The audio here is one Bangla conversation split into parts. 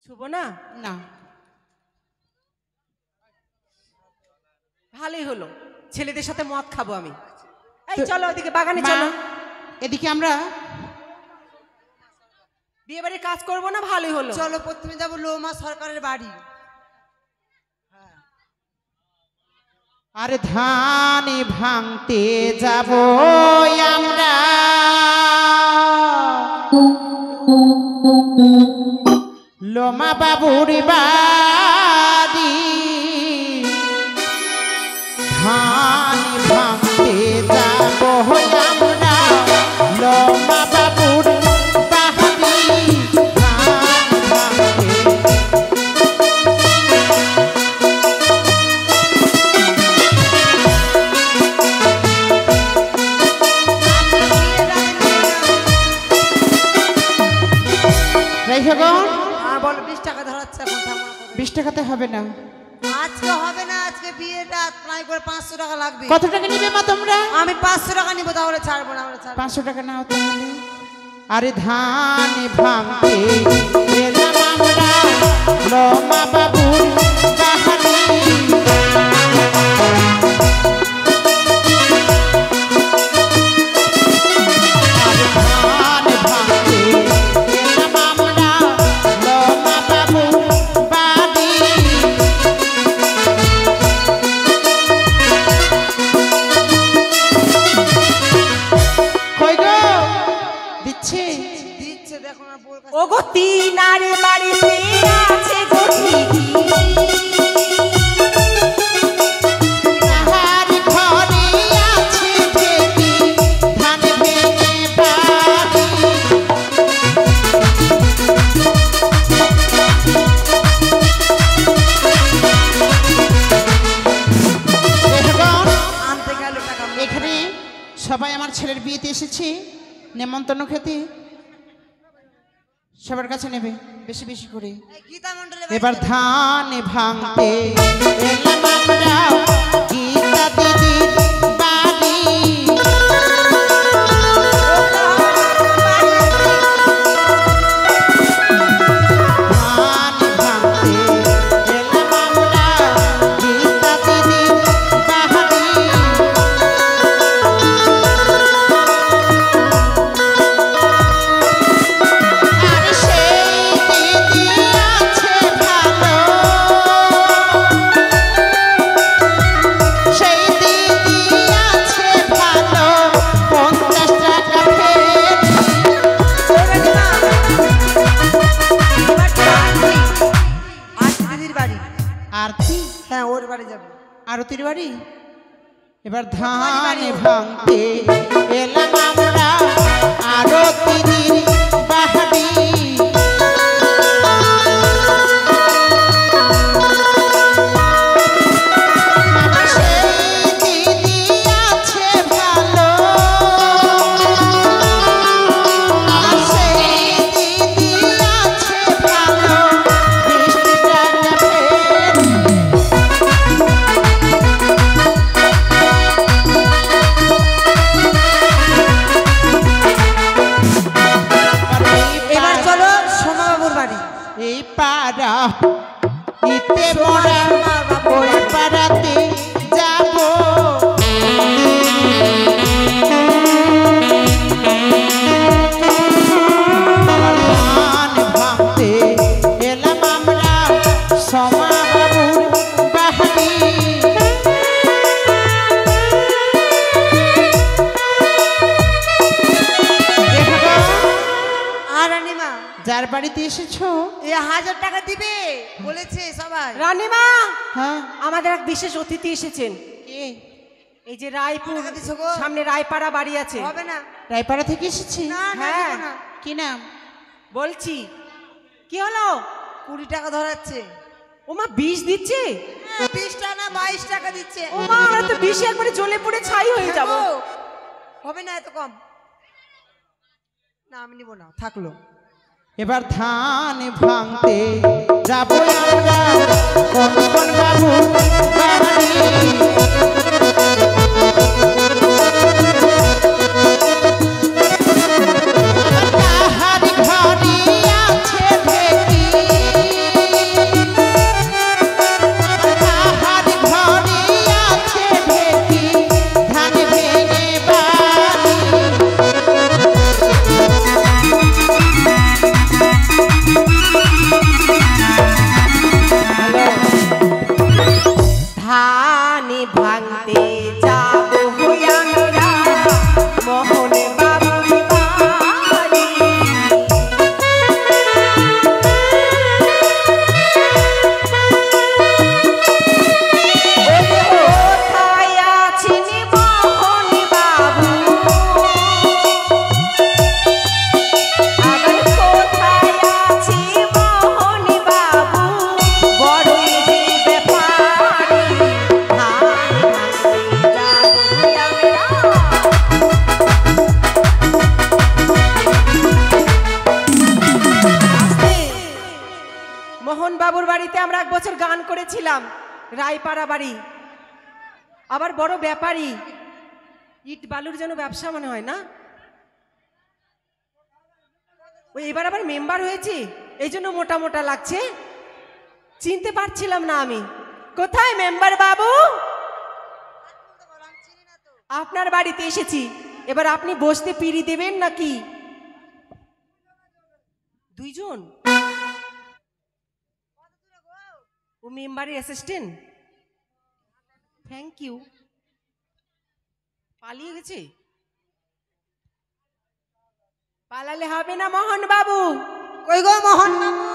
ছুবো না? না, ভালোই হলো, ছেলেদের সাথে মদ খাবো আমি। এই চলো ওদিকে বাগানে চলো। এদিকে আমরা বিয়ে বাড়ির কাজ করবো না? ভালোই হলো, চলো প্রথমে যাবো লোমা সরকারের বাড়ি। আরে ধান ভাঙতে যাব আমরা, লোমা বাবুর বাড়ি। ধান ভাঙতে যাব আমরা, লোমা বাবুর বাড়ি। ধান ভাঙতে বলো 20 টাকা ধরাচ্ছে এখন। 20 টাকাতে হবে না, আজকে হবে না, আজকে বিয়েটা প্রায় করে 500 টাকা লাগবে। কত টাকা নিবে মা তোমরা? আমি 500 টাকা নিব, তাহলে ছাড়বো না, আমরা ছাড়বো। 500 টাকা নাও তাহলে। আরে ধান ভাঙতে এলাম আমরা, লোমা বাবুর বাড়ি। আরে ধান ভাঙতে এলাম আমরা, লোমা বাবুর বাড়ি। কই গো দিচ্ছে? দিচ্ছে দেখো না বোর কাছে। ওগো তিনারে বাড়িতে আছে গো ঠিকই, তাহার ঘরে আছে ঢেকি, ধান ভেঙে বাড়ি। দেখুন, আনতে গেল টাকা। এখানে সবাই আমার ছেলের বিয়েতে এসেছে নেমন্তন্ন খেতে, সবার কাছে নেবে বেশি বেশি করে। এই গীতা মণ্ডলের এবার ধান ভাঙতে এলাম আমরা, গীতা দিদির বাড়ি। ধান ভাঙতে এলাম আমরা, গীতা দিদির বাড়ি। আর সেই দিদি আছে ভালো, সেই দিদি আছে ভালো, 50 টাকা ফের। দিদির বাড়ি। আরতি হ্যাঁ, ওর বাড়ি যাবো। আরতির বাড়ি। এবার ধান ভাঙতে এলাম আমরা, আরতি দিদির বাড়ি। সেই দিদি আছে ভালো, আর সেই দিদি আছে ভালো, 20 টাকা ফের। এবার চলো সোমাবাবুর বাড়ি। এই পাড়া ইতে মোরা ওই পাড়াতে যাব। ধান ভাঙতে এলাম আমরা, সোমা বাবুর বাড়ি। আর রানীমা যার বাড়িতে এসেছো, 1000 টাকা দিবে বলেছে সবাই। রানীমা হ্যাঁ আমাদের এক বিশেষ অতিথি এসেছেন। কে? এই যে রায়পুর টাকা দিছো গো? সামনে রায়পাড়া বাড়ি আছে। হবে না। রায়পাড়া থেকে এসেছে? না না, হ্যাঁ। দিব না। কি নাম? বলছি কি হলো? 20 টাকা ধরাচ্ছে। ওমা 20 দিচ্ছে? 20 টাকা না 22 টাকা দিচ্ছে। ওমা আমরা তো 20 একবারে জ্বলে পড়ে ছাই হয়ে যাব। হবে না এত কম। না আমি নিব না, থাকলো। এবার ধান ভাঙতে যাব আমরা, কোন বাবু বাড়ি। তাহার ঘরে আছে ঢেকি, মোহন বাবুর বাড়িতে আমরা 1 বছর গান করেছিলাম, রায়পাড়া বাড়ি। আবার বড় ব্যাপারী, ইট বালুর যেন ব্যবসা মনে হয় না? ওই এবার আবার মেম্বার হয়েছি, এই জন্য মোটা মোটা লাগছে, চিনতে পারছিলাম না আমি। কোথায় মেম্বার বাবু? আপনার বাড়িতে এসেছি, এবার আপনি বসতে পিড়ি দেবেন নাকি? 2 জন? ও মেম্বারের অ্যাসিস্ট্যান্ট। Thank you. পালিয়ে গেছে? পালালে হবে না মোহন বাবু। কই গো মোহন বাবু?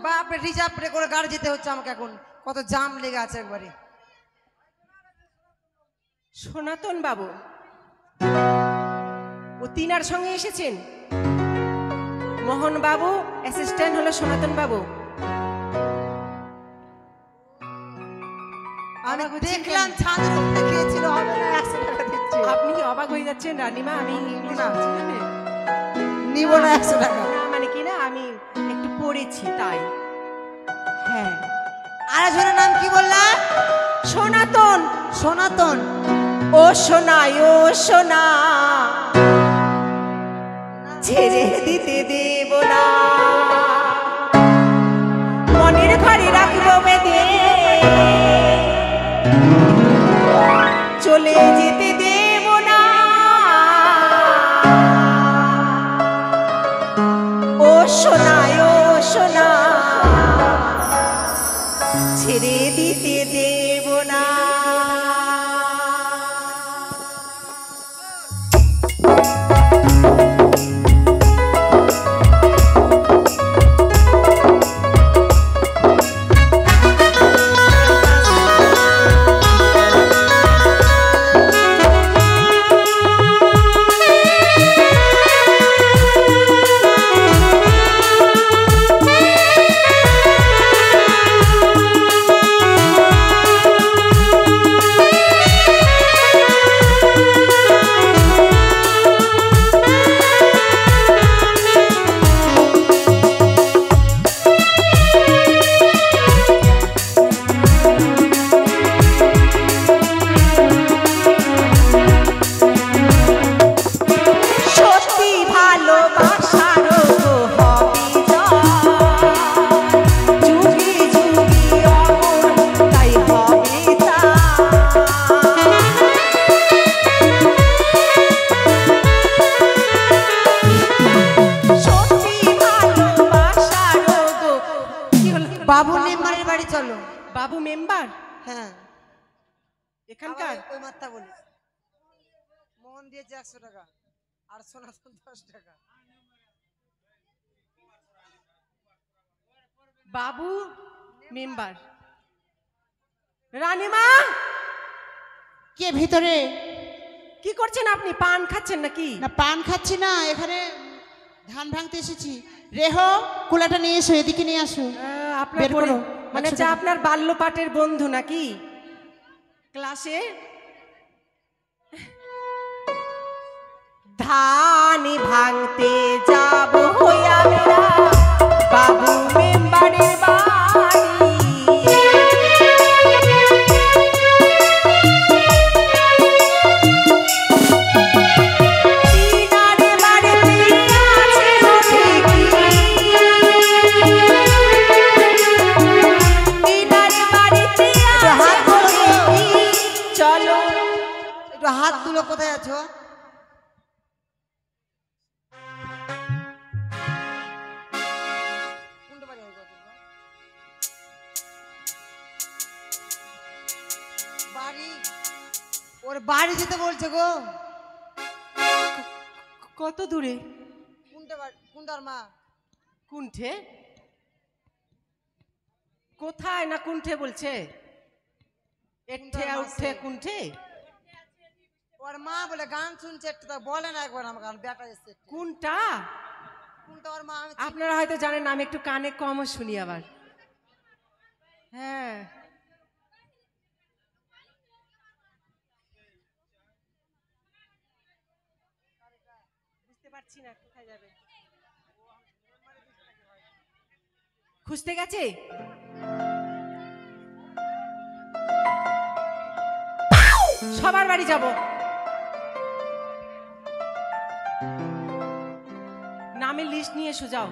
বাপরে রিজার্ভ করে গাড়ি যেতে হচ্ছে আমাকে, এখন কত জাম লেগে আছে একবারে। সনাতন বাবু, ও তিনার সঙ্গে এসেছেন? মোহন বাবু অ্যাসিস্ট্যান্ট হলো সনাতন বাবু। আমি দেখলাম ছাদের উপরে খেয়েছিল, হবে না 100 টাকা দিচ্ছে। আপনি অবাক হয়ে যাচ্ছেন রানীমা, আমি ইংলিশ না। বুঝি জানেন? নিব না 100 টাকা। না মানে কি না, আমি একটু পড়েছি তাই। হ্যাঁ। আরেকজনের নাম কি বললা? সনাতন। সনাতন। ও সোনাই ও সোনা, ছেড়ে দিতে দেব না, মনের ঘরে রাখবো বেঁধে, চলে যেতে দেব না। ও সোনাই ও সোনা, ছেড়ে দিতে দেব না। বাবু মেম্বারের বাড়ি চলো। বাবু মেম্বার হ্যাঁ এখানকার? ওই মাত্রা বলি, মোহন দিয়েছে 100 টাকা আর সনাতন 10 টাকা। বাবু মেম্বার। রানীমা, কে ভিতরে? কি করছেন আপনি? পান খাচ্ছেন নাকি? না পান খাচ্ছি না, এখানে ধান ভাঙতে এসেছি। রেহ, কুলাটা নিয়ে এসো, এদিকে নিয়ে আসো। আপনার বের করো, মানে 100 যা টাকা। আপনার বাল্যপাঠের বন্ধু নাকি ক্লাসে? ধান ভাঙতে যাব হইয়া মেরা বাবু মেম্বারের বাড়ি। তিনারে বাড়িতে আছে ঠিকই, তিনারে বাড়িতে আছে ঠিকই। চলো একটু হাত তুলো, কোথায় আছো? কোনটা বাড়ি হয় গো? বাড়ি, ওর বাড়ি যেতে বলছে গো। কত দূরে? কোনটা বাড়ি, কোনটার মা? কুণ্ঠে? কোথায় না কুণ্ঠে বলছে? এঠে উঠে কুণ্ঠে? ওর মা বলে গান শুনছে, একটু তা বলে না একবার আমার গান, বেটা এসছে। কোনটা? কোনটা ওর মা? আমি আপনারা হয়তো জানেন না, আমি একটু কানে কমও শুনি আবার। হ্যাঁ, বুঝতে পারছি না কোথায় যাবে। খুঁজতে গেছে? সবার বাড়ি যাব, নামের লিস্ট নিয়ে এসো যাও।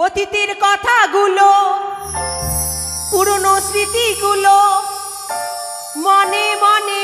অতীতের কথাগুলো, পুরনো স্মৃতিগুলো মনে মনে